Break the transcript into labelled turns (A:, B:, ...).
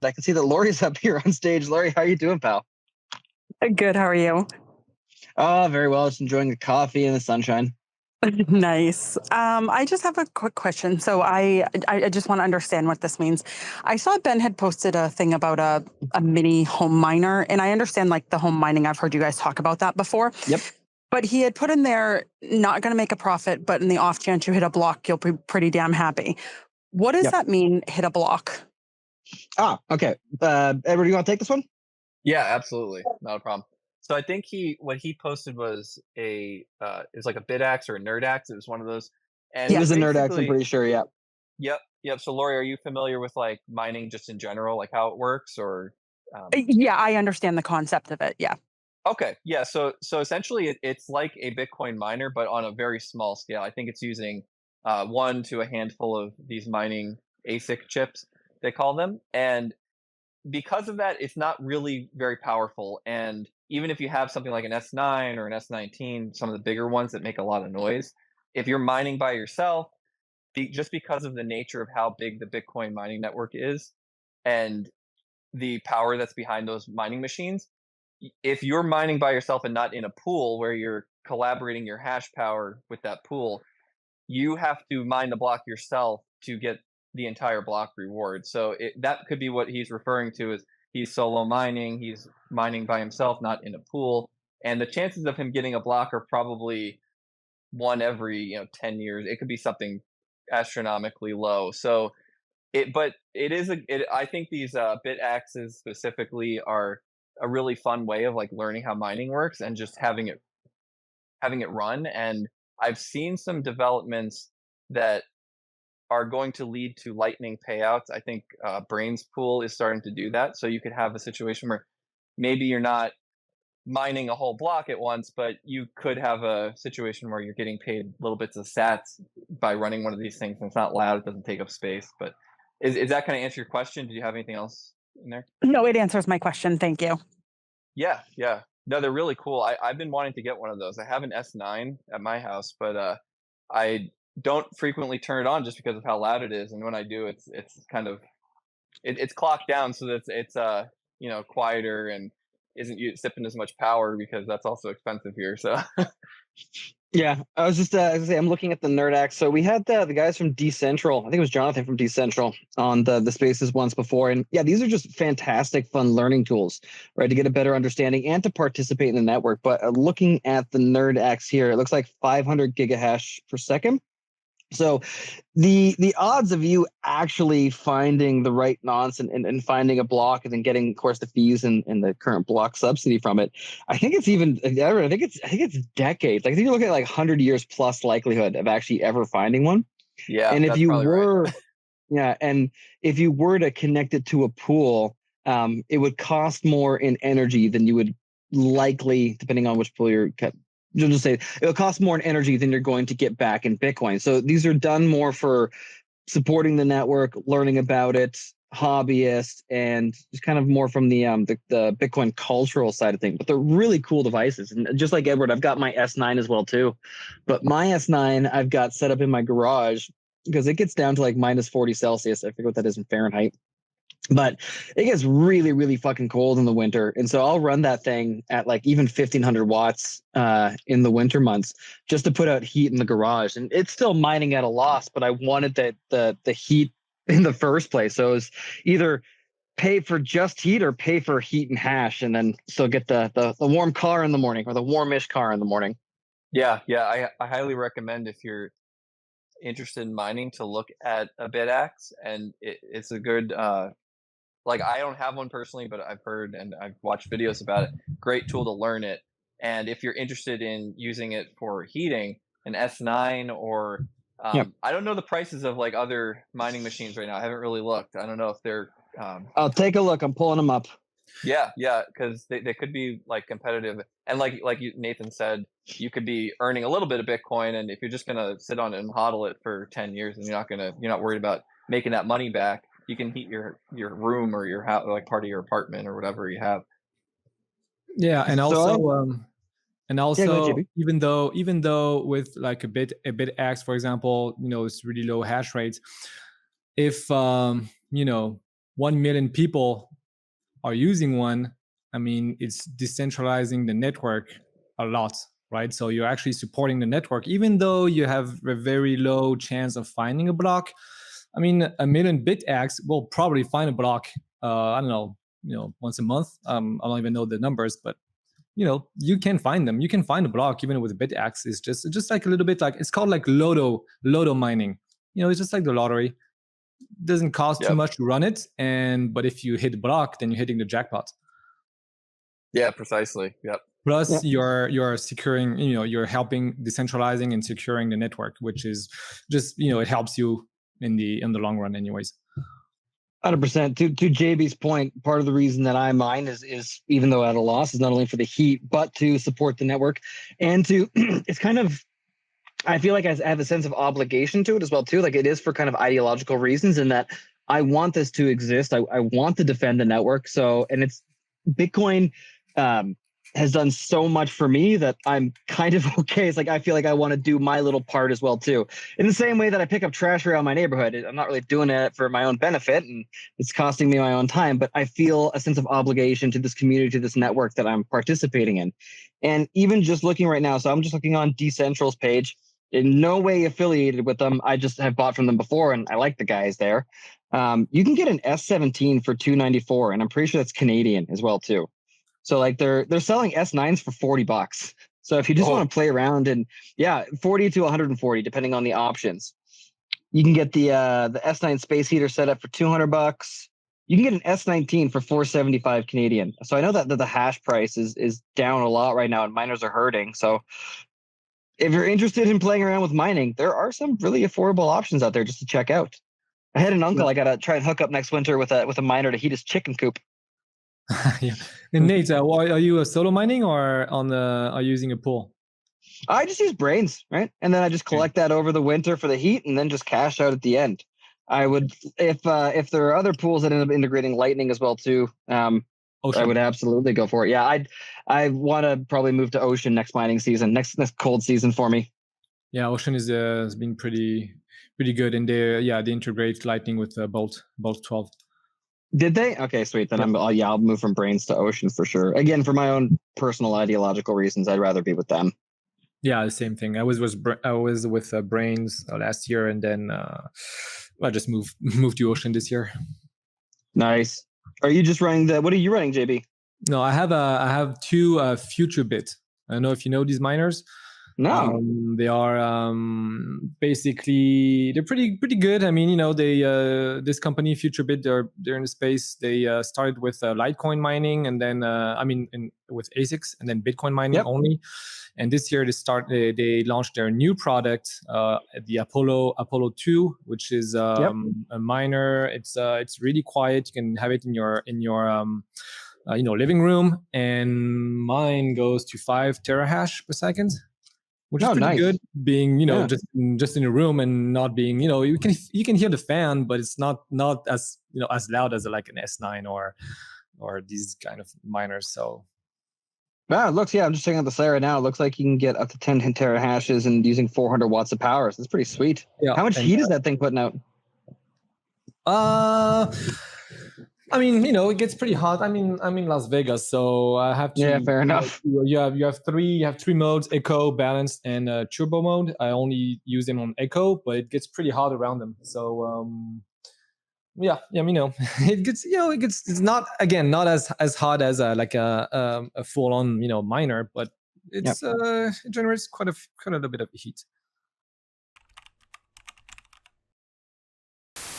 A: I can see that Lori's up here on stage. Lori, how are you doing, pal?
B: Good. How are you?
A: Oh, very well. Just enjoying the coffee and the sunshine.
B: Nice. I just have a quick question. So I just want to understand what this means. I saw Ben had posted a thing about a mini home miner, and I understand like the home mining. I've heard you guys talk about that before.
A: Yep.
B: But he had put in there, not going to make a profit, but in the off chance you hit a block, you'll be pretty damn happy. What does
A: Yep.
B: that mean, hit a block?
A: Okay. Edward, you want to take this one?
C: Yeah, absolutely. Not a problem. So I think what he posted was it was like a BitAxe or a NerdAxe. It was one of those. And
A: It was a NerdAxe, I'm
C: basically-
A: pretty sure, yeah.
C: Yep. So Lori, are you familiar with like mining just in general, like how it works or?
B: Yeah, I understand the concept of it. Yeah.
C: Okay. Yeah. So essentially it's like a Bitcoin miner, but on a very small scale. I think it's using one to a handful of these mining ASIC chips, they call them. And because of that, it's not really very powerful. And even if you have something like an S9 or an S19, some of the bigger ones that make a lot of noise, if you're mining by yourself, just because of the nature of how big the Bitcoin mining network is and the power that's behind those mining machines, if you're mining by yourself and not in a pool where you're collaborating your hash power with that pool, you have to mine the block yourself to get the entire block reward. So that could be what he's referring to as he's solo mining, he's mining by himself, not in a pool. And the chances of him getting a block are probably one every 10 years. It could be something astronomically low. So I think these bit axes specifically are a really fun way of like learning how mining works and just having it run. And I've seen some developments that are going to lead to lightning payouts. I think Brains Pool is starting to do that. So you could have a situation where maybe you're not mining a whole block at once, but you could have a situation where you're getting paid little bits of sats by running one of these things. And it's not loud, it doesn't take up space. But is that kind of answer your question? Did you have anything else in there?
B: No, it answers my question. Thank you.
C: Yeah. No, they're really cool. I've been wanting to get one of those. I have an S9 at my house, but I don't frequently turn it on just because of how loud it is. And when I do, it's kind of it's clocked down so that it's quieter and isn't sipping as much power because that's also expensive here. So
A: Yeah, I was just gonna say I'm looking at the NerdAxe. So we had the guys from Decentral. I think it was Jonathan from Decentral on the spaces once before, and yeah, these are just fantastic, fun learning tools, right, to get a better understanding and to participate in the network. But looking at the NerdAxe here, it looks like 500 gigahash per second. So the odds of you actually finding the right nonce and finding a block and then getting, of course, the fees and the current block subsidy from it, I think it's decades. Like I think you're looking at like 100 years plus likelihood of actually ever finding one.
C: yeah,
A: And if
C: that's
A: you
C: probably
A: were,
C: right.
A: yeah, and if you were to connect it to a pool, it would cost more in energy than you would likely, depending on which pool you're you'll just say it'll cost more in energy than you're going to get back in Bitcoin. So these are done more for supporting the network, learning about it, hobbyists, and just kind of more from the Bitcoin cultural side of things. But they're really cool devices. And just like Edward, I've got my S9 as well too. But my S9 I've got set up in my garage because it gets down to like minus 40 Celsius. I forget what that is in Fahrenheit. But it gets really, really fucking cold in the winter. And so I'll run that thing at like even 1500 watts in the winter months just to put out heat in the garage. And it's still mining at a loss, but I wanted the heat in the first place. So it was either pay for just heat or pay for heat and hash and then still get the warm car in the morning or the warmish car in the morning.
C: Yeah. I highly recommend if you're interested in mining to look at a BitAxe, and it's a good like I don't have one personally, but I've heard and I've watched videos about it. Great tool to learn it. And if you're interested in using it for heating, an S9 or
A: Yep.
C: I don't know the prices of like other mining machines right now. I haven't really looked. I don't know if they're
A: I'll take a look. I'm pulling them up.
C: Yeah, because they could be like competitive. And like Nathan said, you could be earning a little bit of Bitcoin, and if you're just gonna sit on it and hodl it for 10 years and you're not worried about making that money back, you can heat your room or your house, like part of your apartment or whatever you have.
D: Yeah, and also
A: Yeah,
D: even though with like a BitX, for example, it's really low hash rate. If 1 million people are using one, I mean, it's decentralizing the network a lot, right? So you're actually supporting the network, even though you have a very low chance of finding a block. I mean, a million BitX will probably find a block. I don't know, once a month. I don't even know the numbers, but you can find them. You can find a block even with BitX. It's just like a little bit like, it's called like Lotto mining. It's just like the lottery. It doesn't cost too much to run it, but if you hit the block, then you're hitting the jackpot.
C: Yeah, precisely. Yep.
D: Plus, you're securing, you're helping decentralizing and securing the network, which is just, it helps you in the long run, anyways.
A: 100%. To JB's point, part of the reason that I mine is even though at a loss, is not only for the heat, but to support the network, and to it's kind of, I feel like I have a sense of obligation to it as well too. Like it is for kind of ideological reasons, in that I want this to exist. I want to defend the network. So, and it's Bitcoin has done so much for me that I'm kind of okay. It's like I feel like I want to do my little part as well too. In the same way that I pick up trash around my neighborhood, I'm not really doing it for my own benefit, and it's costing me my own time. But I feel a sense of obligation to this community, to this network that I'm participating in. And even just looking right now, so I'm just looking on Decentral's page. In no way affiliated with them. I just have bought from them before, and I like the guys there. You can get an S17 for $294, and I'm pretty sure that's Canadian as well too. So like they're selling S9s for $40. So if you just want to play around, and 40 to 140 depending on the options. You can get the S9 space heater set up for $200. You can get an S19 for $475 Canadian. So I know that the hash price is down a lot right now, and miners are hurting. So if you're interested in playing around with mining, there are some really affordable options out there just to check out. I had an uncle I got to try and hook up next winter with a miner to heat his chicken coop.
D: Yeah. And Nate, are you a solo mining or are you using a pool?
A: I just use brains, right? And then I just collect that over the winter for the heat, and then just cash out at the end. I would, if there are other pools that end up integrating Lightning as well too, I would absolutely go for it. Yeah, I want to probably move to Ocean next mining season, next cold season for me.
D: Yeah, Ocean has been pretty good, and they integrate Lightning with Bolt 12.
A: Did they? Okay, sweet. Then I'll move from Brains to Ocean for sure. Again, for my own personal ideological reasons, I'd rather be with them.
D: Yeah, the same thing. I was with Brains last year, and then I just moved to Ocean this year.
A: Nice. Are you just running what are you running, JB?
D: No, I have two FutureBit. I don't know if you know these miners.
A: No,
D: they are basically, they're pretty good. I mean, they this company FutureBit, they're in the space. They started with Litecoin mining, and then with ASICs, and then Bitcoin mining only. And this year they launched their new product, the Apollo 2, which is a miner. It's really quiet. You can have it in your living room, and mine goes to 5 terahash per second. Which is pretty good, being just in a room and not being, you can hear the fan, but it's not as as loud as like an S9 or these kind of miners. So
A: wow, it looks I'm just checking out the site right now. It looks like you can get up to 10 terahashes and using 400 watts of power. So that's pretty sweet. Yeah. How much heat is that thing putting out?
D: I mean, it gets pretty hot. I'm in Las Vegas, so I have to.
A: Yeah, fair enough.
D: You have three modes: Eco, Balanced, and Turbo mode. I only use them on Eco, but it gets pretty hot around them. So it's not as hot as a full on miner, but it generates quite a little bit of heat.